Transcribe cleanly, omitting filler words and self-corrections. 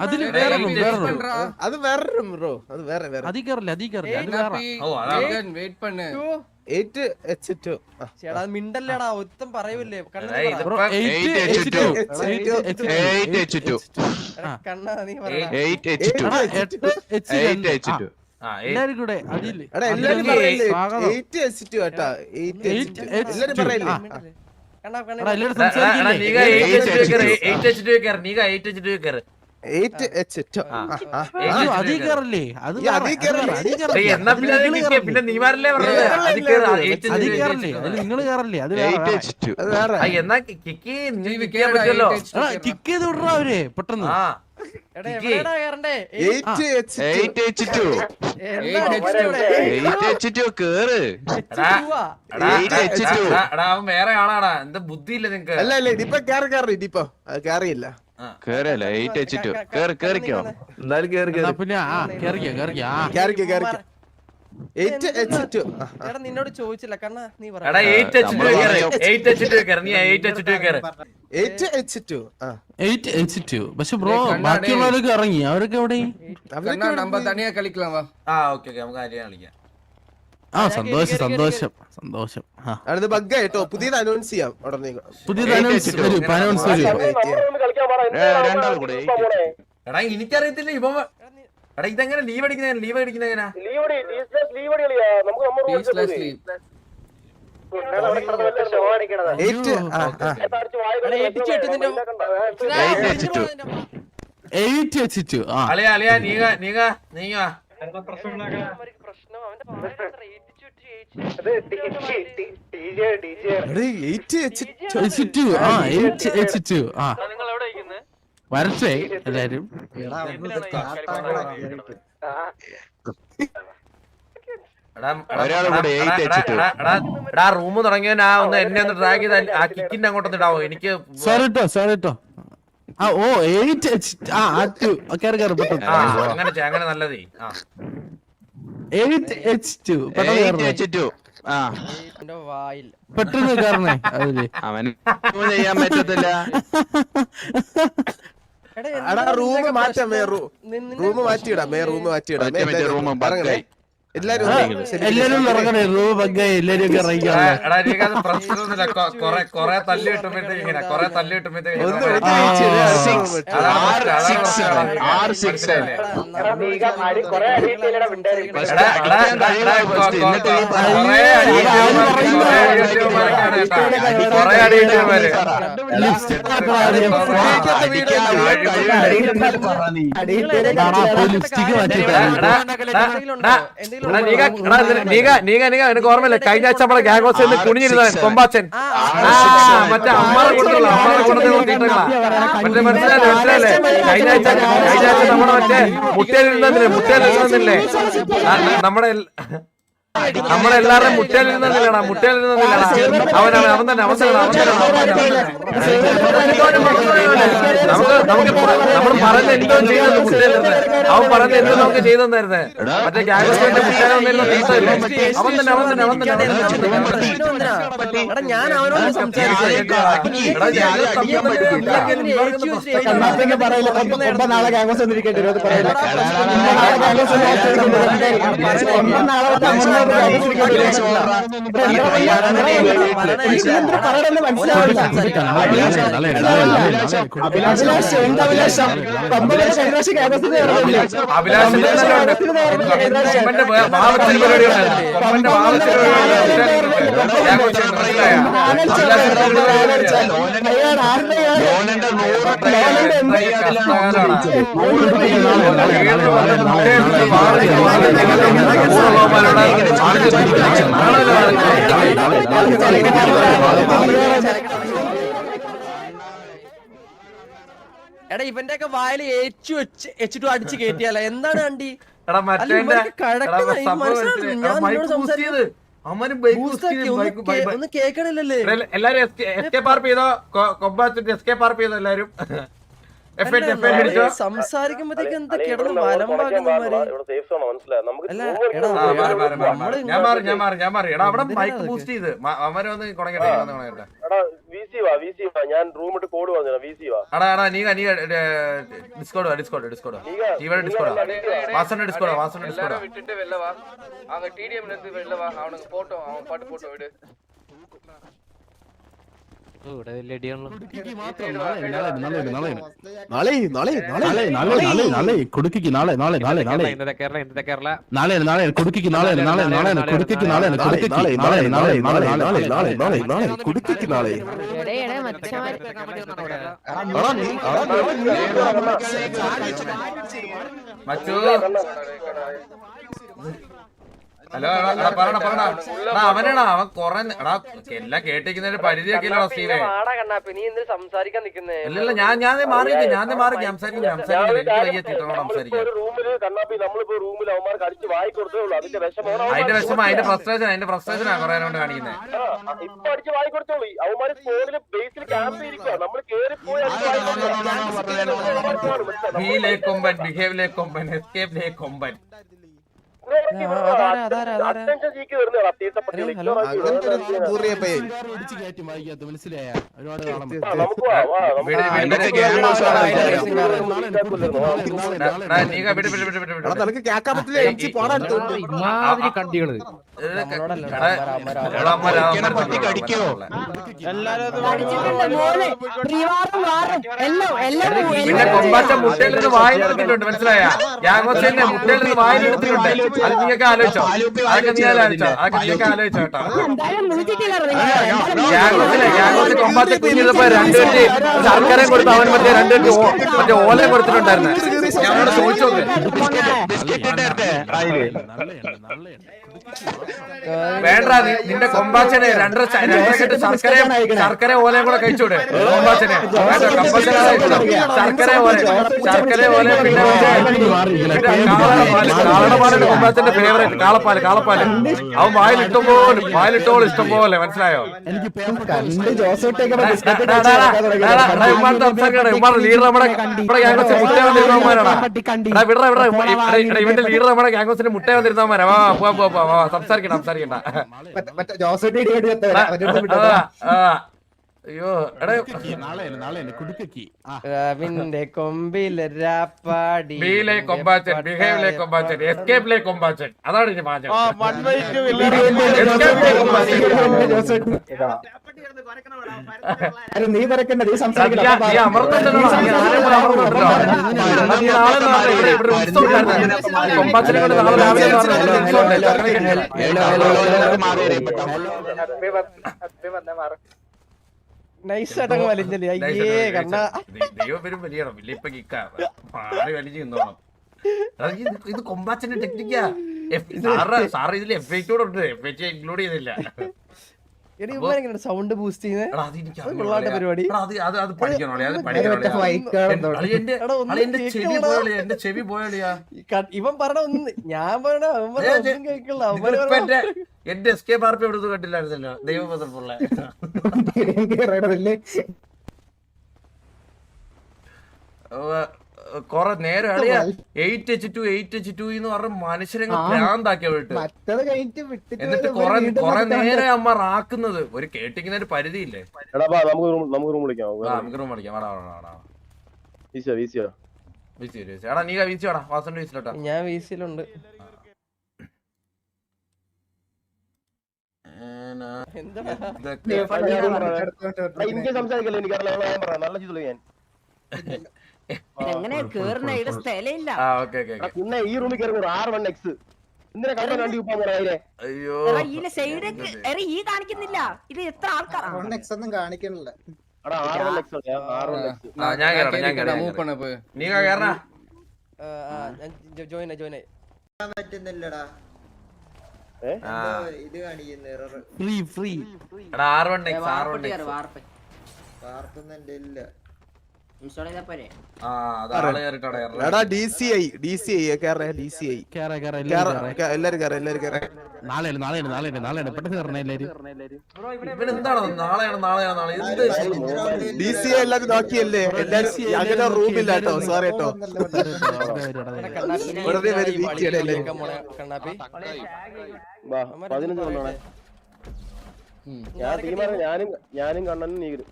അതില് അത് വേറെ ബ്രോ, അത് വേറെ വേറെ. അതി കയറില്ല, അതി കയറില്ല, അത് വേറെ. മിണ്ടല്ലേടാ ഒത്തും പറയൂലേ കണ്ണാ നീ എല്ലാരും കൂടെ അതില് എല്ലാരും പറയല്ലേ 8H2 കേട്ടാ, 8H2 എല്ലാരും പറയല്ലേ. എല്ലാരും സംസാരിക്കില്ലേ? 8H2 അതി കയറില്ലേ? അത് പിന്നെ നീമാരല്ലേ പറഞ്ഞത് അതി കയറില്ലേ? അതിൽ നിങ്ങള് കയറില്ലേ? അത് വേറെ. എന്നാ കിക്ക് പറ്റുമല്ലോ. കിക്ക് ചെയ്ത് വിടറാ അവര് പെട്ടെന്ന്. അവൻ വേറെ ആളാടാ, എന്താ ബുദ്ധി ഇല്ല നിങ്ങക്ക്? അല്ല അല്ല ഇതിപ്പോ ഇതിപ്പോ കേറിയില്ല. കേറിയല്ല 8H2 കേറിക്കോ എന്തായാലും കേറിക്കോ. പിന്നെ കേറിക്കോ. നിന്നോട് ചോദിച്ചില്ല കണ്ണാ നീ പറ. 8H2 പക്ഷെ ബ്രോ ബാക്കിയുള്ളവരൊക്കെ ഇറങ്ങി, അവരൊക്കെ എവിടെ? തനിയാ കളിക്കാം വാ. നമുക്ക് ആരെയും കളിക്കാം. സന്തോഷം. അടുത്ത ബഗ്ഗ കേട്ടോ, പുതിയത് അനൗൺസ് ചെയ്യാം ഉടനെ. പുതിയത് അനൗൺസ് വരും. എടാ എനിക്കറിയത്തില്ല ഇപ്പൊ. എടാ ഇതെങ്ങനെ ലീവ് അടിക്കുന്ന എങ്ങനെയാ? അളിയാ നീങ്ങ വരട്ടെ എല്ലാരും. റൂം തുടങ്ങിയ ഒന്ന് എന്നെ ഒന്ന് ട്രാക്ക് ചെയ്ത് ആ കിക്കിന്റെ അങ്ങോട്ടൊന്ന് ഇടാവോ? എനിക്ക് സോറിട്ടോ. അങ്ങനെ നല്ലതേ. 8H2 പെട്ടെന്ന് കയറണേ. അതില് അവന് ചെയ്യാൻ പറ്റത്തില്ല. റൂം മാറ്റിയിടാം, റൂം മാറ്റിയിടാം. എല്ലാരും ഇറങ്ങണേ. റൂം ബഗ്ഗായി എല്ലാരും ഒക്കെ ഇറങ്ങിയാണ്. പ്രശ്നമൊന്നുമില്ല. കൊറേ തല്ലി കിട്ടുമ്പോഴത്തേക്ക് ലിപ്സ്റ്റിക് മാറ്റിട്ടാ എനിക്ക് ഓർമ്മയില്ല, കഴിഞ്ഞ ആഴ്ച നമ്മളെ ഗ്യാങ് ഹൗസിൽ കുണിഞ്ഞിരുന്ന കൊമ്പാച്ചൻ മറ്റേ അമ്മാറെ കൊടുത്തുള്ള മറ്റേ മനസ്സിലല്ലേ? കഴിഞ്ഞ ആഴ്ച നമ്മുടെ മറ്റേ മുട്ടയിലിരുന്നില്ലേ നമ്മളെല്ലാവരുടെയും മുട്ടയിലിരുന്നില്ലടാ. അവൻ തന്നെ നമ്മൾ പറഞ്ഞ എന്തോ ചെയ്തത് മുട്ടയിലിരുന്ന്. അവൻ പറഞ്ഞ എന്തോ നമുക്ക് ചെയ്തു തന്നായിരുന്നേ. മറ്റേ ഗ്യാങ്സിന്റെ മുട്ടയിൽ വന്നിരുന്ന അവൻ തന്നെ ഞാൻ അവനോട് എടാ ഇവന്റെ ഒക്കെ വായില് H2 അടിച്ച് കേറ്റിയാലോ? എന്താണ് വണ്ടി? ഒന്ന് കേക്കണില്ലല്ലേ? എല്ലാരും എസ്കേപ്പ് ആർപ്പ് ചെയ്തോ? കൊമ്പാച്ചിട്ട് എസ്കേപ്പ് ആർപ്പ് ചെയ്തോ എല്ലാരും? സംസാരിക്കുമ്പോഴത്തേക്ക് എന്താ കിടന്ന് വലമ്പാക്കുന്നമാര്. ഞാൻ മാറി എടാ അവിടെ മൈക്ക് ബൂസ്റ്റ് ചെയ്ത് അവരെ ഒന്ന് കൊണങ്ങട്ടെ ഞാൻ റൂമിട്ട് കോഡ് പറഞ്ഞു എടാ നീ ഡിസ്കോഡ് ഇവരെ ഡിസ്കോഡ് വാസന്റെ ഡിസ്കോഡ് விட்டுட்டு வெளில வா அங்க டிடிஎம்ல இருந்து வெளில வா அவனுக்கு போட்டோ அவன் பாட்டு போட்டோ விடு ഹലോ പറഞ്ഞ അവനാണ് അവൻ കൊറേ എടാ എല്ലാം കേട്ടിരിക്കുന്നതിന് പരിധിയൊക്കെ ഇല്ലടാ സ്റ്റീവേ. സംസാരിക്കാൻ നിക്കുന്നേ ഇല്ല ഞാൻ മാറി സംസാരിക്കും എനിക്ക് വയ്യ തീട്ടണോ സംസാരിക്കാൻ. അതിന്റെ വിഷമം അതിന്റെ ഫ്രസ്ട്രേഷനാ കൊറേ കൊണ്ട് കാണിക്കുന്നത്. ബിഹേവ് ലേ കൊമ്പൻ എസ്കേപ്പ് ലേ കൊമ്പൻ. മനസ്സിലായ ഒരുപാട് കണ്ടികള് പിന്നെ കൊമ്പാച്ച മുട്ടയിൽ നിന്ന് വായിലെടുത്തിട്ടുണ്ട് മനസ്സിലായ ഗ്യാങ്ങോസിന്റെ മുട്ടയിൽ നിന്ന് വായിലെടുത്തിട്ടുണ്ട്. അത് നീയൊക്കെ ആലോചിച്ചോ കേട്ടോ. ഗ്യാങ്ങോസിൽ കൊമ്പാച്ച കുഞ്ഞിരുന്നപ്പോ രണ്ടുപേര് ശർക്കരയും കൊടുത്ത് അവൻ മറ്റേ ഓലയും കൊടുത്തിട്ടുണ്ടായിരുന്നു. ഞങ്ങളോട് ചോദിച്ചു നോക്ക്. വേണ്ട നിന്റെ കൊമ്പാച്ചനെ രണ്ടര കെട്ട് ശർക്കര ഓലയും കൂടെ കഴിച്ചൂടെ കൊമ്പാച്ചനെ. ശർക്കര ഓല പിന്നെ കാളപ്പാലാണ് കൊമ്പാച്ചന്റെ ഫേവറേറ്റ്. കാളപ്പാല് അവൻ വായിലിട്ടോളും ഇഷ്ടം പോലെ മനസ്സിലായോ. ലീഡർ നമ്മുടെ ഗ്യാങ്സിന്റെ മുട്ട വന്നിരുന്നവന്മാരാണ്. ഇവന്റെ ലീഡർ നമ്മുടെ ഗ്യാങ്സിന്റെ മുട്ട വന്നിരുന്നവന്മാരാ. സംസാരിക്കണ്ട അയ്യോ എടാ കൊമ്പിലെ കൊമ്പാച്ചൻ ബിഹേവ് കൊമ്പാച്ചൻ എസ്കേപ്പ് കൊമ്പാച്ചൻ അതാണ് ഇനി പാചകം. നീ പറക്കണ്ട നീ കൊമ്പാച്ചനെ കൊണ്ട് നാളെ രാവിലെ നൈസായിട്ടങ്ങ് വലിഞ്ഞല്ലേ. അയ്യേ കണ്ണ ദൈവം വരും വലിയണം വലിയപ്പ മാറി വലിഞ്ഞു നിന്നോണം. ഇത് കൊമ്പാച്ചന്റെ ടെക്നിക്കാ. സാറ് ഇതിൽ FAQ ഉണ്ട്. FAQ ഇൻക്ലൂഡ് ചെയ്തില്ല. സൗണ്ട് ബൂസ്റ്റ് ചെയ്യുന്ന പരിപാടി. എന്റെ ചെവി പോയാളിയാ ഇവൻ പറഞ്ഞ ഒന്ന് ഞാൻ പറഞ്ഞ കേൾക്കില്ല. എന്റെ എസ്കേപ്പ് ആർപി എവിടെ കണ്ടില്ലായിരുന്നല്ലോ ദൈവപുള്ള. കൊറേ നേരം അറിയാ 8H2 എന്ന് പറഞ്ഞ മനുഷ്യരെ ഭ്രാന്താക്കിയ വിട്ട്. എന്നിട്ട് കൊറേ നേരം അമ്മ റാക്കുന്നത്. ഒരു കേട്ടിങ്ങനെ ഒരു പരിധിയില്ലേ. നമുക്ക് റൂം വിളിക്കാം. എടാ നീ വീശിയോടാ വാസന്റെ വീശിലോട്ടാ. ഞാൻ വീശിലുണ്ട്. എങ്ങനെ കേറുന്ന ഇവിടെ സ്ഥലമില്ല. ഈ റൂമിൽ കയറുന്നത് R1X ഈ കാണിക്കുന്നില്ല. ഇത് എത്ര ആൾക്കാരാണ് കാണിക്കണില്ല. പറ്റുന്നില്ലടാ. ഇത് കാണിക്കുന്നു വാർപ്പൊന്നും എന്റെ ഇല്ല. ഇൻസ്റ്റാൾ ചെയ്താ പോരെ ആ അത് ആള് കയറിട്ടാണ് എടാ DCI കേറ DCI എല്ലാരും കേറ നാളെയാണ് പെട്ടെന്ന് കയറണേ എല്ലാരും. ഇവനെന്താണോ നാളെയാണ് എന്ത് DCI എല്ലാരും നോക്കിയല്ലേ എല്ലാരും അങ്ങനെ റൂമില്ലാട്ടോ സോറി കേട്ടോ വെറുതെ വരും വീക്ക് ചെയ്യണേ എല്ലാരും കണ്ണാപ്പി വാ 15 കൊണ്ടാണ് ഞാൻ തീരുമാനം ഞാനും കണ്ണനും നീരും